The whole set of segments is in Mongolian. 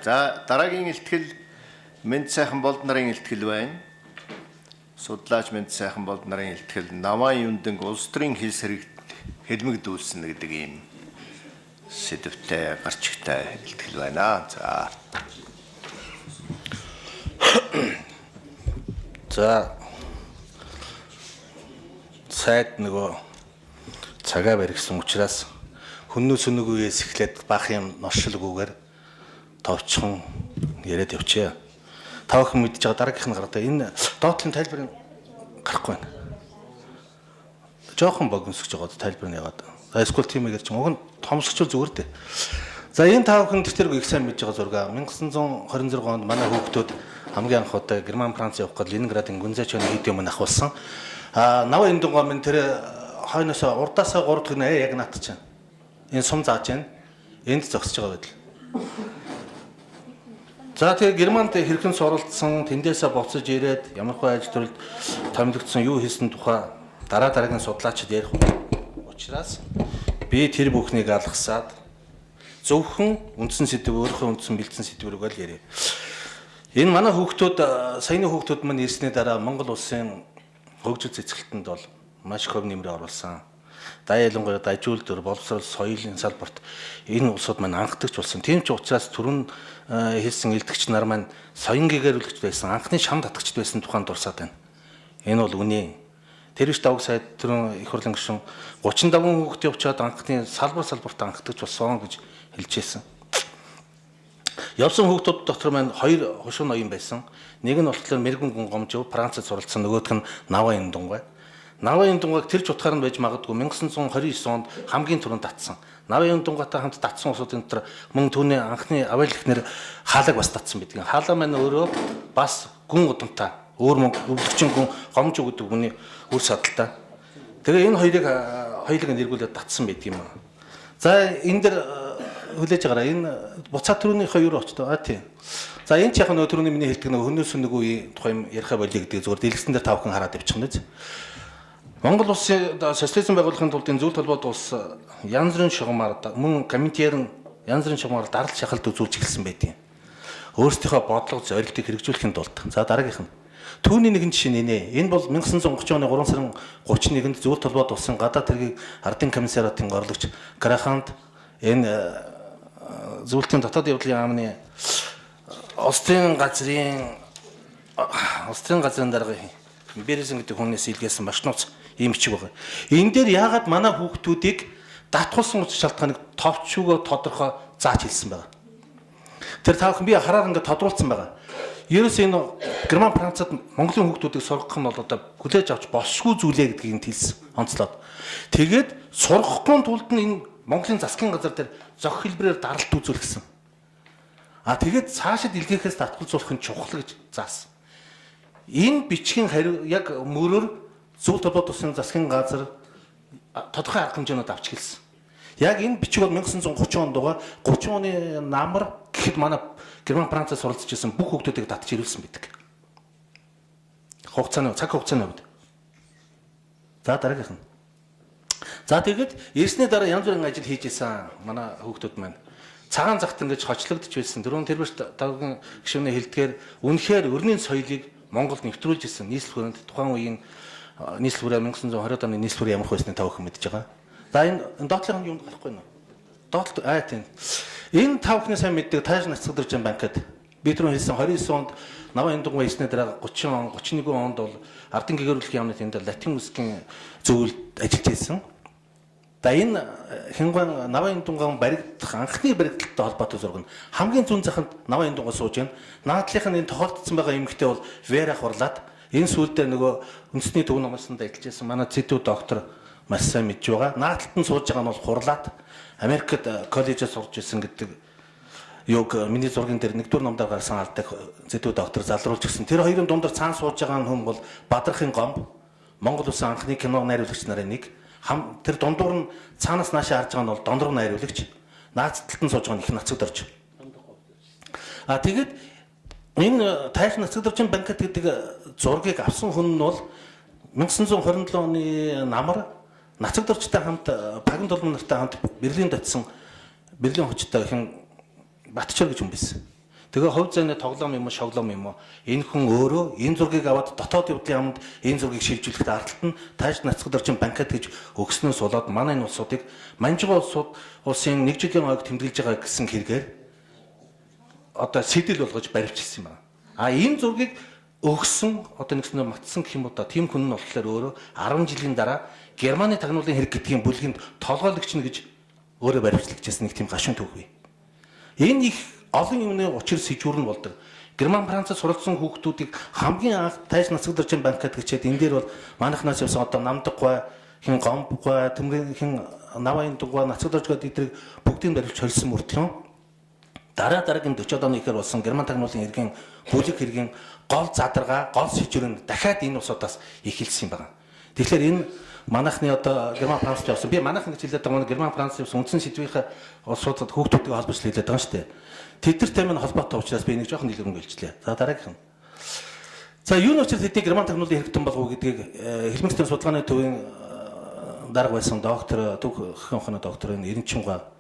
За дараагийн илтгэл Мэнд сайхан болд нарын илтгэл байна. Судлаач Мэнд сайхан болд нарын илтгэл Намаан Юндан улс төрийн хил сэрэгт хэлмэгдүүлсэн гэдэг ийм сэдвтэй гарчигтай илтгэл байна. За сайд нөгөө цагаа барьсан учраас хүннүү сүнэг үеэс эхлээд бах юм норшилгүйгээр товчхон яриад явчихъя. Та бүхэн мэдж байгаа дараагийнх нь гардаг. Энэ доотлын тайлбарыг гарахгүй байна. Жохон богиносгож байгаа тайлбар нь яагаад. Эсвэл тийм гэж чинь уг нь томсгочвол зүгээр дээ. За энэ та бүхэн тэртэрг их сайн мэдж байгаа зураг. 1926 онд манай хүүхдүүд хамгийн анх удаа Герман Франц явах гээд Ленинградын Гүнзэчны видео мань ахуулсан. Наваа энэ дугаар минь тэр хойноос урдаасаа 3 дахь нь яг наат чинь. Энэ сум зааж байна. Энд зогсож байгаа байдал. За тэгээ Германд хэрхэн суралцсан, тэндээсээ буцаж ирээд ямар хөө ажил төрөлд томилогдсон юу хийсэн тухай дараагийн судлаачид ярих учраас би тэр бүхнийг алгасаад зөвхөн үндсэн сэдв өөрийнхөө үндсэн бэлдсэн сэдвэрийг л яриа. Энэ манай хүүхдүүд саяны хүүхдүүд маань ирсний дараа Монгол улсын хөгжил цэцгэлтэнд бол маш хөв нэмрээ оруулсан. Ялангуяа дажуулдэр, боловсрол, соёлын салбарт энэ улсууд маань анхдагч болсон. Тийм ч учраас түрүүн хэлсэн элдэгч нар маань соён гэгэрүүлэгч байсан, анхны шам татгагчд байсан тухайд дурсаад байна. Энэ бол үнэ. Тэр их давг сайд түрүүн их хурлын гишүүн 35 хүүхэд явчаад анхны салбарт анхдагч болсон гэж хэлжсэн. Явсан хүүхдүүд дотор маань 2 хушуу ноён байсан. Нэг нь болохоор Мэргэн гүн гомжов Францад суралцсан, нөгөөх нь Наваа Юндангай. Наваа Юндангайг тэр ч утгаар нь байж магадгүй 1929 онд хамгийн түрүүнд татсан. Наваа Юндангайтай хамт татсан улсуудын дотор мөн түүний анхны аваалгчнэр хаалаг бас татсан байдаг. Хаалаа маань өөрөө бас гүн удамтай. Өөр мөн өвлөгчин гүн гомжов гэдэг хүний үр садалтай. Тэгээ энэ хоёрыг нэргүүлээд татсан байдаг юм. За энэ дэр хүлээж байгаараа энэ буцаа төрөнийхөө юу очтоо тийм. За энэ ч яг нөгөө төрөний миний хэлдэг нөгөө хөнөөс нэг үе тухай юм яриха болиё гэдэг зүгээр дэлгэцэн дээр та бүхэн хараад явчихна биз. Монгол улсын социализм байгуулахын тулд энэ зүйл толгойд улс янз бүрийн шугамар мөн комитетын янз бүрийн шугамар даралт шахалт үзүүлж эхэлсэн байдیں۔ Өөрсдийнхөө бодлого зорилтыг хэрэгжүүлэхийн тулд. За дараагийнх нь. Түүний нэгэн жишээ нэ. Энэ бол 1930 оны 3 сарын 31-нд зүйл толгойд улсын гадаад хэргийг ардын комиссариатын орлогч Граханд энэ зүйлтийн дотоод явдлын яамны Острын газрын дарга Березин гэдэг хүнээс илгээсэн маш нууц ийм бичиг байгаа. Энэ дээр яагаад манай хүүхдүүдийг татгуулсан шалтгааныг товчгоо тодорхой зааж хэлсэн байгаа. Тэр таах би хараар ингээд тодруулсан байгаа. Ерөөс энэ Герман Францад Монголын хүүхдүүдийг сургах нь бол одоо хүлээж авч болшгүй зүйлээ гэдгийг нь хэлсэн онцлоод. Тэгээд сургахгүй тулд нь энэ Монголын засгийн газар дээр зохих хэлбэрээр даралт үзүүлэх гэсэн. Тэгээд цаашид илгээхээс татгалзуулах нь чухал гэж заасан. Энэ бичгийн хариу яг мөрөөр зүйл толгойд улсын засгийн газар тодорхой арга хэмжээнүүд авч хэлсэн. Яг энэ бичиг бол 1930 онд байгаа 30 оны намар гэхэд манай Герман Францад суралцж ирсэн бүх хүүхдүүдийг татж ирүүлсэн байдаг. Цаг хугацааны хувьд. За дараагийнх нь. За тэгээд ирсний дараа янз бүрийн ажил хийж исэн манай хүүхдүүд маань цагаан загт ингэж хочлогдож байсан. Дөрөв тэрбэр давгийн гишүүний хэлдгээр үнэхээр өрний соёлыг Монголд нэвтрүүлж ирсэн нийслэл хүрээнд тухайн үеийн нийслэл хүрээ 1920-ад оны нийслэл хүрээ ямар хөөснө та бүхэн мэдж байгаа. За энэ доотлын юм гарахгүй нэ. Доотлт тийм. Энэ та бүхний сайн мэддэг Тааш Нацгдржин банкад би түрүү хэлсэн 29 онд Наваа Юндангай ирсний дараа 31 онд бол ардын гэгэрүүлэх яамны тэнд латин үсгийн зөвлөлд ажиллаж байсан. За энэ Хингуан Наваа Юндангай баригдах анхны баригдалттай холбоотой зураг нь хамгийн зүүн заханд Наваа Юндангай сууж байна. Наадлынх нь энэ тохиолдсон байгаа эмэгтэй бол Вера хурлаад энэ сүүлд дээр нөгөө үндэсний төв номсонд ажиллаж байсан манай зэдүү доктор маш сайн мэдж байгаа. Наадталд нь сууж байгаа нь бол хурлаад Америкт коллежид сурч ирсэн гэдэг юг миний зургийн дээр нэгдүгээр номдоор гарсан алдаг зэдүү доктор залруулж гисэн. Тэр хоёрын дундаар цаан сууж байгаа хүн бол Бадрахын гомб Монгол улсын анхны кино найруулагч нарын нэг. Тэр дундуур нь цаанаас наашаа харж байгаа нь бол Дондруу найруулагч. Наадталд нь сууж байгаа нь их Нацгдрж. Тэгээд энэ Тааш Нацгдржин банкет гэдэг зургийг авсан хүн нь бол 1927 оны намар Нацгдржтай хамт Паган Долмон нартай хамт Берлинд очсон Берлин хүчтэй хин Батчор гэж хүн байсан. Тэгээ хувь зайны тоглоом юм уу, шоглоом юм уу? Энэ хүн өөрөө энэ зургийг аваад дотоод явдлын амд энэ зургийг шилжүүлэхэд ардталт нь тааш нацгад орчин банкад гэж өгснөөс болоод манай энэ улсуудыг манжгаа улсын 1 жилийн ойг тэмдэглэж байгаа гэсэн хэрэгээр одоо сэтэл болгож баривчилсан юм байна. А энэ зургийг өгсөн одоо нэгснээр матсан гэх юм уу да тийм хүн нь болохоор өөрөө 10 жилийн дараа Германы тагнуулын хэрэг гэдгийн бүлгэнд толгойлогч нь гэж өөрөө баривчлагдчихсан нэг тийм гашуун түүх бий. Энэ их олон юмны учир сэжүүр нь болдог. Герман Францад суралцсан хүүхдүүдийг хамгийн анх тааш нацгад орчин банкад гिचээд энэ дээр бол манайхнаас явсан одоо намдаггүй хин гомбгүй төмрийн хин навайн дугуй нацгад орчгод эдрийг бүгдийг баривч холсон мөртлөө дараагийн 40 оны ихэр болсон Герман тагнуулын хэргийн бүлэг хэргийн гол задаргаа гол сэжүүр нь дахиад энэ усудаас эхэлсэн юм байна. Тэгэхээр энэ манайхны одоо Герман Францд явсан. Би манайхны хэлээд байгаа Герман Францд явсан үндсэн сэдвийнхаа улсуудад хүүхдүүдтэй холбож хэлээд байгаа шүү дээ. Тэдэртэй минь холбоотой учраас би нэг жоохон дэлгэрэнгүй хэлчихлээ. За дараагийнх нь. За юу нөхцөл хэдий Герман тагнуулын хэрэгтэн болов уу гэдгийг хэлмэгцэн судалгааны төвийн дарга байсан доктор Төвхөн ухааны доктор Эренчимга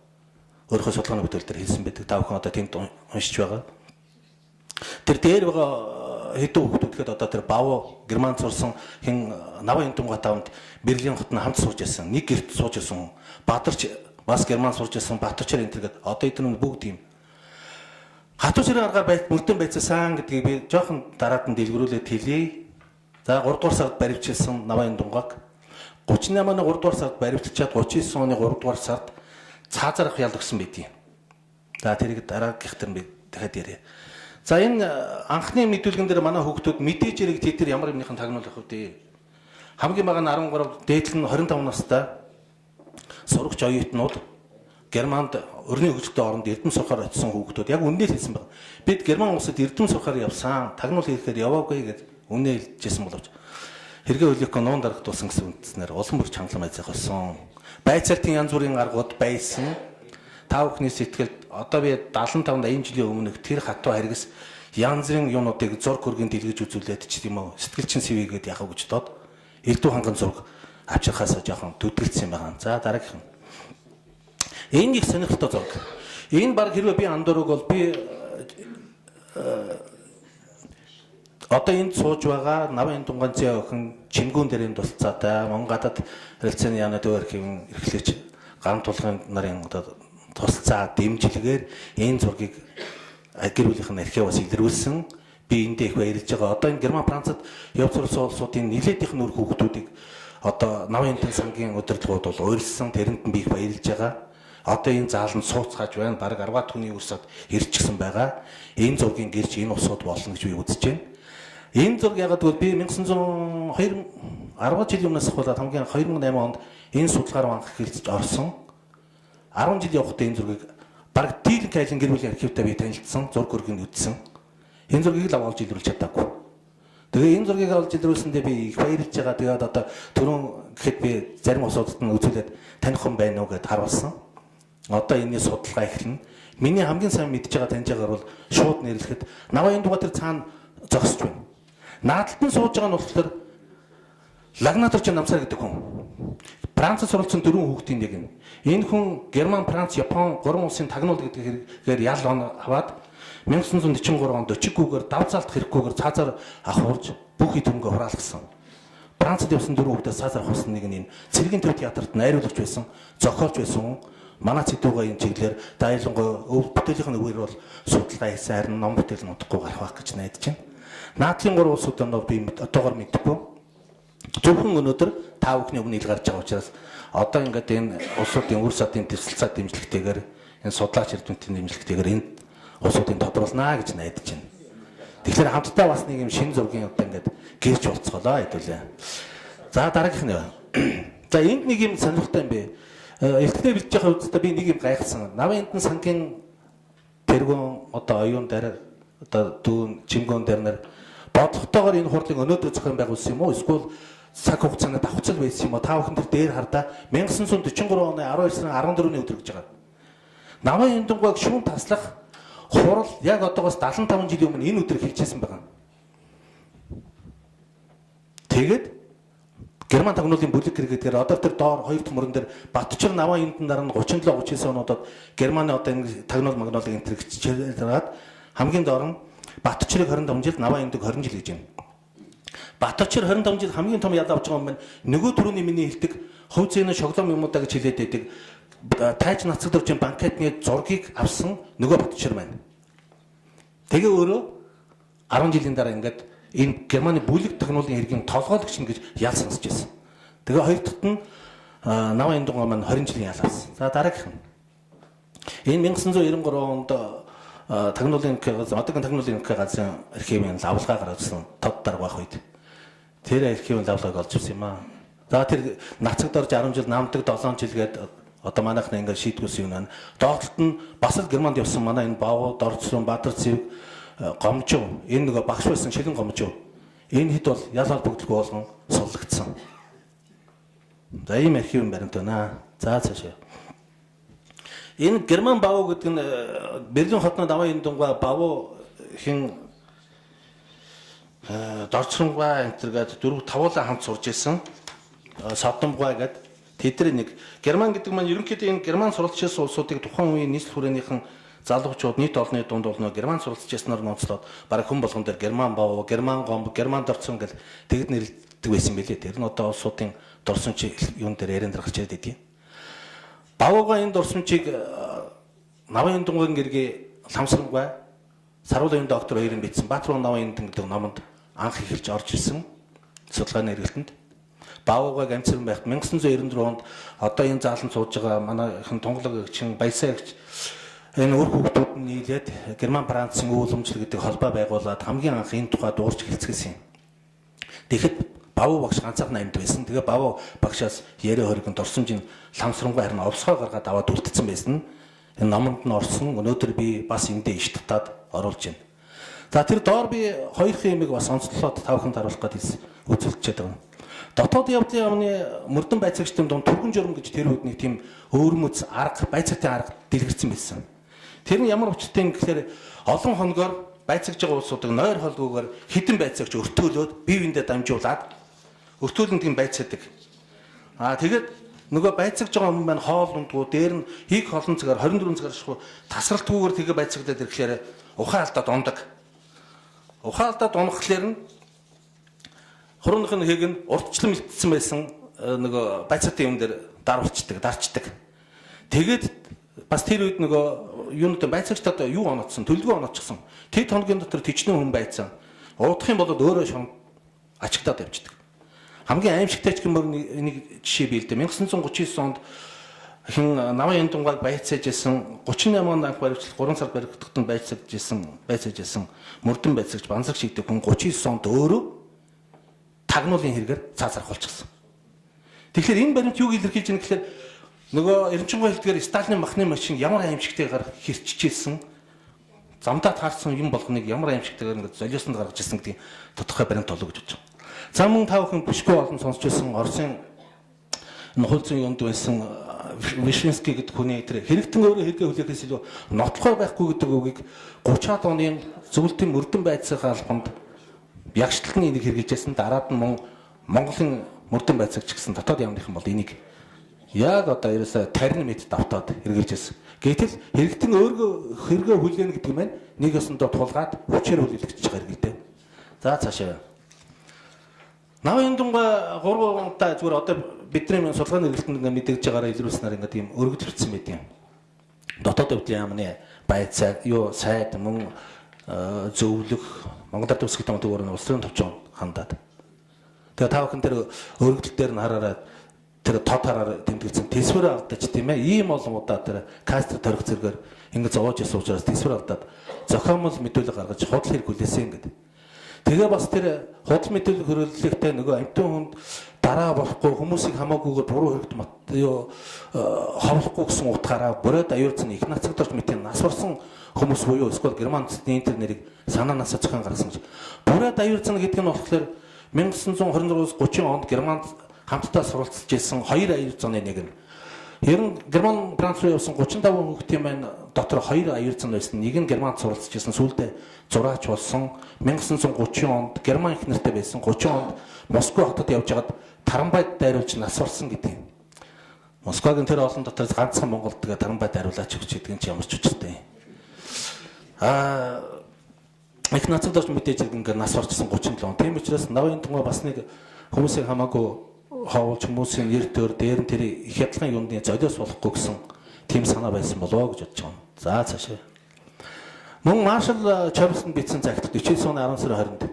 өөрийнхөө судалгааны бүтээл дээр хэлсэн байдаг. Та бүхэн одоо тэнд уншиж байгаа. Тэр дээр байгаа хэдэн хүүхдүүд гэхэд одоо тэр Бав Германд сурсан хин Наваа Интумгат таамд Берлин хотод хамт сууж байсан. Нэг гэрт сууж байсан. Баатарч бас Германд сурж байсан. Баатарчаар энэ төргээд одоо эдгээр нь бүгд юм. Хатуу ширээ аргаар мөрдөн байцаасан гэдгийг би жоохон дараад нь дэлгэрүүлээд хэлье. За 3 дугаар сард баривчилсан Наваа Интумгаг 38 оны 3 дугаар сард баривчилчаад 39 оны 3 дугаар сард цаазарах ял өгсөн байдیں۔ За тэрийг дараагийнх төр би дахиад ярья. За энэ анхны мэдүүлгэн дээр манай хүүхдүүд мэдээж хэрэг тэд ямар юмныхан тагнуулах вэ? Хамгийн бага нь 13, дээдл нь 25 настай сурагч оюутнууд Германд өрний хөгжилтэй оронд эрдэм сурахаар очисон хүүхдүүд яг үнээр хэлсэн байна. Бид Герман улсад эрдэм сурахаар явсан, тагнуул хийхээр яваагүй гэж үнээр хэлжсэн боловч хэрэгээ хөлөхгүй нуун дарагдуулсан гэсэн үндснээр улам бүр чангалан байцаах болсон. Байцаалтын янз бүрийн аргууд байсан. Та бүхний сэтгэлд одоо би 75-80 жилийн өмнөх тэр хатуу харгас янз бүрийн юмнуудыг зург хөргийн дэлгэж үзүүлээд ч тийм үү сэтгэлчин сэвийгээд яхав гэж дод элдв ханган зураг авчирхаасаа жоохон төдөлдсөн байгаа. За дараагийнх нь. Энэ их сонирхолтой зураг. Энэ баг хэрвээ би андуураг бол би одоо энд сууж байгаа Наваа Интумганцын охин Чимгүүн дээрийн тулцаатай Монгол гадаад харилцааны яаны төв архивын эрхлэгч ган тулгын нарын одоо тусалцаа дэмжлэгээр энэ зургийг гэр бүлийнхэн архиваас илрүүлсэн. Би эндээ их баярлж байгаа. Одоо энэ Герман Францад явж сурсан улсуудын нэлээд их нөр хүүхдүүдийг одоо Наваа Интэн сангийн удирдлагууд бол уйлсан. Тэрэнд нь би их баярлж байгаа. Одоо энэ зааланд сууцгааж байна. Бараг 10 түүний өрсөд ирчихсэн байгаа. Энэ зургийн гэрч энэ усууд болно гэж би үзэж байна. Энэ зураг ягаад гэвэл би 1910 жилийн өмнөөс ахуулаад хамгийн 2008 онд энэ судалгаар анх эхэлж орсон. 10 жил явахдаа энэ зургийг бараг дийлэн кайлын гэр бүлийн архивтай би танилцсан, зураг хөргийг үзсэн. Энэ зургийг л аваад илрүүлж чадаагүй. Тэгээ энэ зургийг аваад илрүүлсэндээ би их баярлж байгаа. Тэгээд одоо түрүүн гэхэд би зарим усуудад нь үзүүлээд таних хүн байна уу гэд харуулсан. Одоо энэний судалгаа эхэлнэ. Миний хамгийн сайн мэдж байгаа таньж байгаагаар бол шууд нэрлэхэд Наваа Интумга тэр цаана зогсож байна. Наадталд нь сууж байгаа нь болохоор Лагнатор Намсар гэдэг хүн. Францад суралцсан 4 хүүхдийн нэг нь. Энэ хүн Герман, Франц, Япон 3 улсын тагнуул гэдгээр ял аваад 1943 онд өчиггүйгээр давзаалт хэрэггүйгээр цаазаар ахуурж бүх идэвхтэй хураалгасан. Францад явсан 4 хүүхдээс цаазаар авсан нэг нь энэ Цэргийн төв театрт найруулагч байсан, зохиолч байсан. Манай цэдүүгээ энэ чиглэлээр дайлангой бүтээлийнх нь үгээр бол судалгаа хийсэн харин ном бүтээл нутахгүй гарах байх гэж найдаж байна. Наадлын 3 улсуудад би одоогоор мэдэхгүй. Зөвхөн өнөөдөр та бүхний өмнө ил гарч байгаа учраас одоо ингээд энэ улсуудын үр садын төсөлцөө дэмжлэгтэйгээр энэ судлаач эрдэмтдийн дэмжлэгтэйгээр энэ улсуудын тодруулнаа гэж найдаж байна. Тэгэхээр хамтдаа бас нэг юм шин зургийн одоо ингээд гэрч болцголоо хэдүүлээ. За дараагийнх нь. За энд нэг юм сонирхолтой юм бэ. Элтгэнээ бэлдэж байгаа үедээ би нэг юм гайхсан. Наваа Интэн сангийн тэргүүн одоо оюун дээр одоо дүүн Чимгүүн дээр нэр бодлоготойгоор энэ хурлыг өнөөдөр зохион байгуулсан юм уу? Эсвэл цаг хугацаанд давхцал байсан юм уу? Та бүхэн дээр хардаа 1943 оны 12 сарын 14-ний өдөр гэж байгаа. Наваа Интумгаг шүүн таслах хурал яг одоогоос 75 жилийн өмнө энэ өдөр эхэлжсэн байгаа. Тэгээд Герман тагнуулын бүлэг хэрэгэдгээр одоо тэр доор хоёр төмөрөн дээр Батчир Наваа Интэн дараа нь 37 39 онуудад Германы одоо энэ тагнуул магнуулыг интергчээд хамгийн доор нь Батчирыг 25 жил, Наваа Юндаг 20 жил гэж байна. Батчир 25 жил хамгийн том ял авч байгаа юм байна. Нөгөө түрүүний миний хэлдэг хувь зээний шоглом юмудаа гэж хэлээд байдаг. Тайж нацагдавчийн банкетны зургийг авсан нөгөө Батчир байна. Тэгээ өөрөө 10 жилийн дараа ингээд энэ Германы бүлэг тагнуулын хэргийн толгойлогч нь гэж ял сонсч байсан. Тэгээ хоёр дахьт нь Наваа Юндаг маань 20 жилийн ял авсан. За дараагийнх нь. Энэ 1993 онд тагнуулын одоогийн тагнуулын газрын архивын лавлгаа гаргасан тод дарга байх үед тэр архивын лавлгааг олж ирсэн юм аа. За тэр нацагд орж 10 жил, намдаг 7 жил гээд одоо манайхны ингээд шийтгүүлсэн юм байна. Доотлолт нь бас л Германд явсан манай энэ Баавууд, Орцрон, Баатар цэвэг, Гомжоо, энэ нөгөө багш байсан Шилэн Гомжоо. Энэ хэд бол ял холбогдлого болгон суллагдсан. За ийм архивын баримт байна. За цаашаа. Энэ Герман Баав гэдэг нь Берлин хотноо Наваа Юндаг과 Баав хин Дорцронгаа энтергээд 4-5 хамт сурж исэн. Содомгаа гэдэг тэдний нэг Герман гэдэг маань ерөнхийдөө энэ Герман суралцж исэн улсуудыг тухайн үеийн нийслэл хүрээнийхэн залуучууд нийт олонны дунд бол Герман суралцж ирснээр ноцлоод бараг хүн болгон дээр Герман Баав, Герман Гомб, Герман Дорцрон гэл тэгэд нэрлэдэг байсан билээ. Тэр нь одоо улсуудын дурсамж юун дээр ярианд гарч ирээд идэв. Баавга энэ дурсамжийг Наваа Юндагын гэргээ Ламсрангай Саруулын доктор хоёрын бичсэн Баатар Наваа Юндаг гэдэг номонд анх эхэлж орж ирсэн судалгааны эргэлтэнд. Баавгаг амцсан байхад 1994 онд одоо энэ заалан сууж байгаа манайхан тунгалагчийн Баясаа гэж энэ үр хүүхдүүд нь нийлээд Герман Францын үүлэмжлэл гэдэг холбоо байгуулад хамгийн анх энэ тухай дуурч хэлцгээсэн юм. Тэгэхэд Баав багш ганцаархан амьд байсан. Тэгээ Баав багшаас яриа хоригонд орсомжийн Ламсрангай харин овсгоо гаргаад аваад үлдсэн байсан. Энэ номонд нь орсон. Өнөөдөр би бас эндээ иш татаад оруулж байна. За тэр доор би хоёр хэмиг бас онцлоод тавханд харуулах гэж үзүүлчихэд байгаа. Дотоод явдлын яамны мөрдөн байцаагчдын дунд түргэн журам гэж тэр үед нэг тийм өөрмөц арга, байцаатын арга дэлгэрсэн байсан. Тэр нь ямар учиртай юм гэхээр олон хоногоор байцаагж байгаа улсуудыг нойр холгоогоор хідэн байцаагч өртөөлөөд бие биендээ дамжуулаад өртөөлөн тийм байцаадаг. Тэгээд нөгөө байцаагж байгаа хүмүүс маань хоол ундгуу дээр нь хийг холон цагаар 24 цагаар шахуу тасралтгүйгээр тэгээ байцаагдаад ирэхлээр ухаан алдаад ундаг. Ухаан алдаад унахлаар нь хурууныхын хийг нь урдчлан мэлтсэн байсан нөгөө байцаатын юм дээр дарчдаг. Тэгээд бас тэр үед нөгөө юунууд байцаагчдад юу онооцсон, төлөвлөгөө онооцсон. Тэд хоногийн дотор төчнөө хүн байцсан. Уудах юм бол өөрөө шон ачигдаад явждаг. Хамгийн аимшигтай ч гэмээр нэг жишээ биелдэ. 1939 онд хин Наваа Юндагыг байцааж исэн 38 онд анх баривчлал 3 сар баригдахад байцааж исэн мөрдөн байцаагч Банзаг шигдэг хүн 39 онд өөрөө тагнуулын хэрэгээр цаазарх болчихсон. Тэгэхээр энэ баримт юуг илэрхийлж байгаа гэхээр нөгөө Эренчингуй хэлдгээр Сталины махны машин ямар аимшигтайгаар хэрчижсэн замдаа таарсан юм болгоныг ямар аимшигтайгаар ингээд золиосонд гаргаж ирсэн гэдэг тодорхой баримт олоо гэж бодож байна. За мөн та бүхэн бүшгүй олон сонсч байсан Оросын нөхөлцөн юмд байсан Вишинский гэдэг хүний тэр хэрэгтэн өөрөө хэрэгээ хүлээхээс илүү нотлохоор байхгүй гэдэг үгийг 30-аад оны зөвлөлтийн мөрдөн байцаагын албанд ягшталтны энийг хэрэгжилжсэн. Дараад нь Монголын мөрдөн байцаагч гэсэн дотоод яамныхан бол энийг яг одоо ерөөсө тарин мэд давтаад хэрэгжилжсэн. Гэтэл хэрэгтэн өөрөө хэрэгээ хүлээнэ гэдэг нь нэг ёсондоо тулгаад хүчээр хүлээлгэж байгаа хэрэгтэй. За цаашаа. Наваа Юндаг과 3 удаа зүгээр одоо бидний судалгааны эргэлтэнд мэдээж байгаараа илрүүлснээр ингээд ийм өргөжлөгдсөн байт юм. Дотоод явдлын яамны байцаа, сайд мөн зөвлөх Монгол Ард Түмсгийн төвөөр нь улсын төвчөн хандаад. Тэгээ та бүхэн тэр өргөдөл дээр нь хараараа тэр тод хараар тэмдэглэсэн тэсвэр алдаж тийм ээ. Ийм олон удаа тэр кастр торих зэрэгээр ингээд зовоож ирсэн учраас тэсвэр алдаад зохиомжтой мэдүүлэг гаргаж худал хэрэг хүлээсэн гэдэг. Тэгээ бас тэр худал мэдүүлэг хөрвүүлэхтэй нөгөө амтэн хүнд дараа болохгүй хүмүүсийг хамаагүйгээр буруу хэрэгт ховлохгүй гэсэн утгаараа бороод аюулцсан их нацагдорч мэтийн нас барсан хүмүүс буюу эсвэл герман цэцний интернерийг санаанаасаа зохион гаргасан гэж. Бороод аюулцсан гэдэг нь болохоор 1926-30 онд Германд хамтдаа суралцж ирсэн 2 аюул заны нэг нь. Ер нь Герман Франц руу явсан 35 хүүхдийн маань дотор 2 аюул зан байсан. Нэг нь Германд суралцж ирсэн, сүүлдээ зураач болсон. 1930 онд Герман их нэртэй байсан. 30 онд Москва хотод явж хагаад Таранбайд дайруулж нас барсан гэдэг юм. Москвагийн тэр олон дотор ганцхан Монголд тэгээ Таранбайд дайруулаач гэж гэдэг нь ч ямар ч учиртай. их нацад орч мэдээж ингээд нас орчсон 37 он. Тийм учраас Навын тунгай бас нэг хүмүүсийг хамаагүй ховолж хүмүүсийн нэр төр дээр нь тэр их ядлагын юуны золиос болохгүй гэсэн тийм санаа байсан болоо гэж бодож байна. За цаашаа. Мөн Маршал Чарльсон бичсэн загтал 49 оны 10 сарын 20-нд.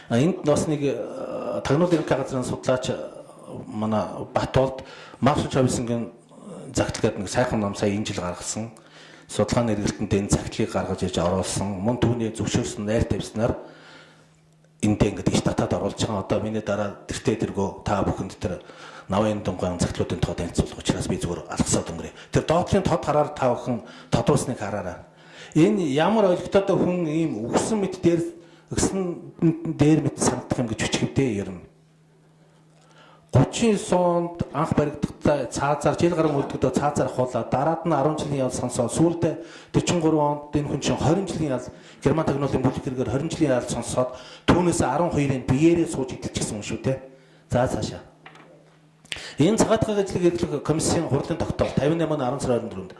Энд бас нэг тагнуулын ерөнхий газрын судлаач манай Батболд Маршал Чарльсонгийн загтал гэдэг нэг сайхан ном сая энэ жил гаргасан. Судалгааны эргэлтэнд энэ загтлыг гаргаж иж оруулсан. Мөн түүний зөвшөөрсөн найр тавьснаар эндээ ингээд иш татаад оруулж байгаа. Одоо миний дараа тэртээ дэргөө та бүхэнд тэр Навын дунгайн загтлуудын тоо танилцуулах учраас би зүгээр алгасаад өнгөрье. Тэр доотлын тод хараар та бүхэн тодруулсныг хараарай. Энэ ямар ойлгохтой хүн ийм өгсөн мэт дээр мэт санагдах юм гэж хүчгэвдээ ер нь. 39 онд анх баригдахдаа цаазаар жил гарan үлдгэдөө цаазаар хуулаад дараад нь 10 жилийн ял сонсоод сүүлдээ 43 онд энэ хүн чинь 20 жилийн ял Герман тагнуулын бүлэг хэрэгээр 20 жилийн ял сонсоод түүнээс 12-ын биеэрээ сууж идэлчихсэн юм шүү те. За цаашаа. Энэ цагаатгай ажлыг эрхлэх комиссийн хурлын тогтоол 58 оны 10 сарын 24-нд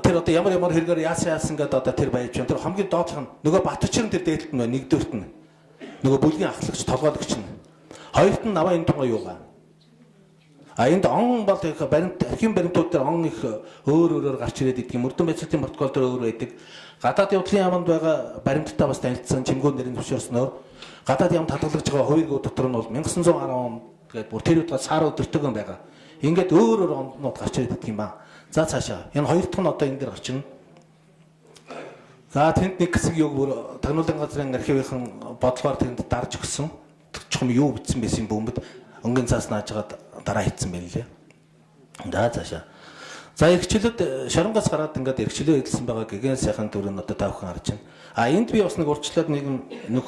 тэр одоо ямар хэрэгээр яасан гэдэг одоо тэр байж байна. Тэр хамгийн доотлох нь нөгөө Батчирн тэр дээдлэлт нь нэгдүгürt нь нөгөө бүлгийн ахлагч толгойлогч нь хоёрт нь Навын тунгай юугаа. Энд он бол их баримт архив баримтууд дээр он их өөрөөр гарч ирээд идэг юм. Мөрдөн байцаалтын протокол дээр өөр байдаг. Гадаад явдлын яамд байгаа баримттай бас танилцсан чимгүүн нэрийн зөвшөөрснөөр гадаад яамд хадгалж байгаа хувийн дотор нь бол 1910 он тэгээд бүр тэр удаа сар өдөртөг юм байгаа. Ингээд өөрөөр онднууд гарч ирээд идэг юм ба. За цаашаа. Энэ хоёр дахь нь одоо энэ дээр гарч ирнэ. За тэнд нэг хэсэг юг бүр тагнуулын газрын архивын бодлогоор тэнд дарж өгсөн. Чухам юу бичсэн байсан бөмбөд өнгийн цаас наажгаад дараа хийцэн байл лээ. За цаашаа. За эрхчлэлд шоронгоос гараад ингээд эрхчлөө эдэлсэн байгаа гэгэн сайхан төрөнд одоо та бүхэн харж байна. Энд би бас нэг урьдчилаад нэг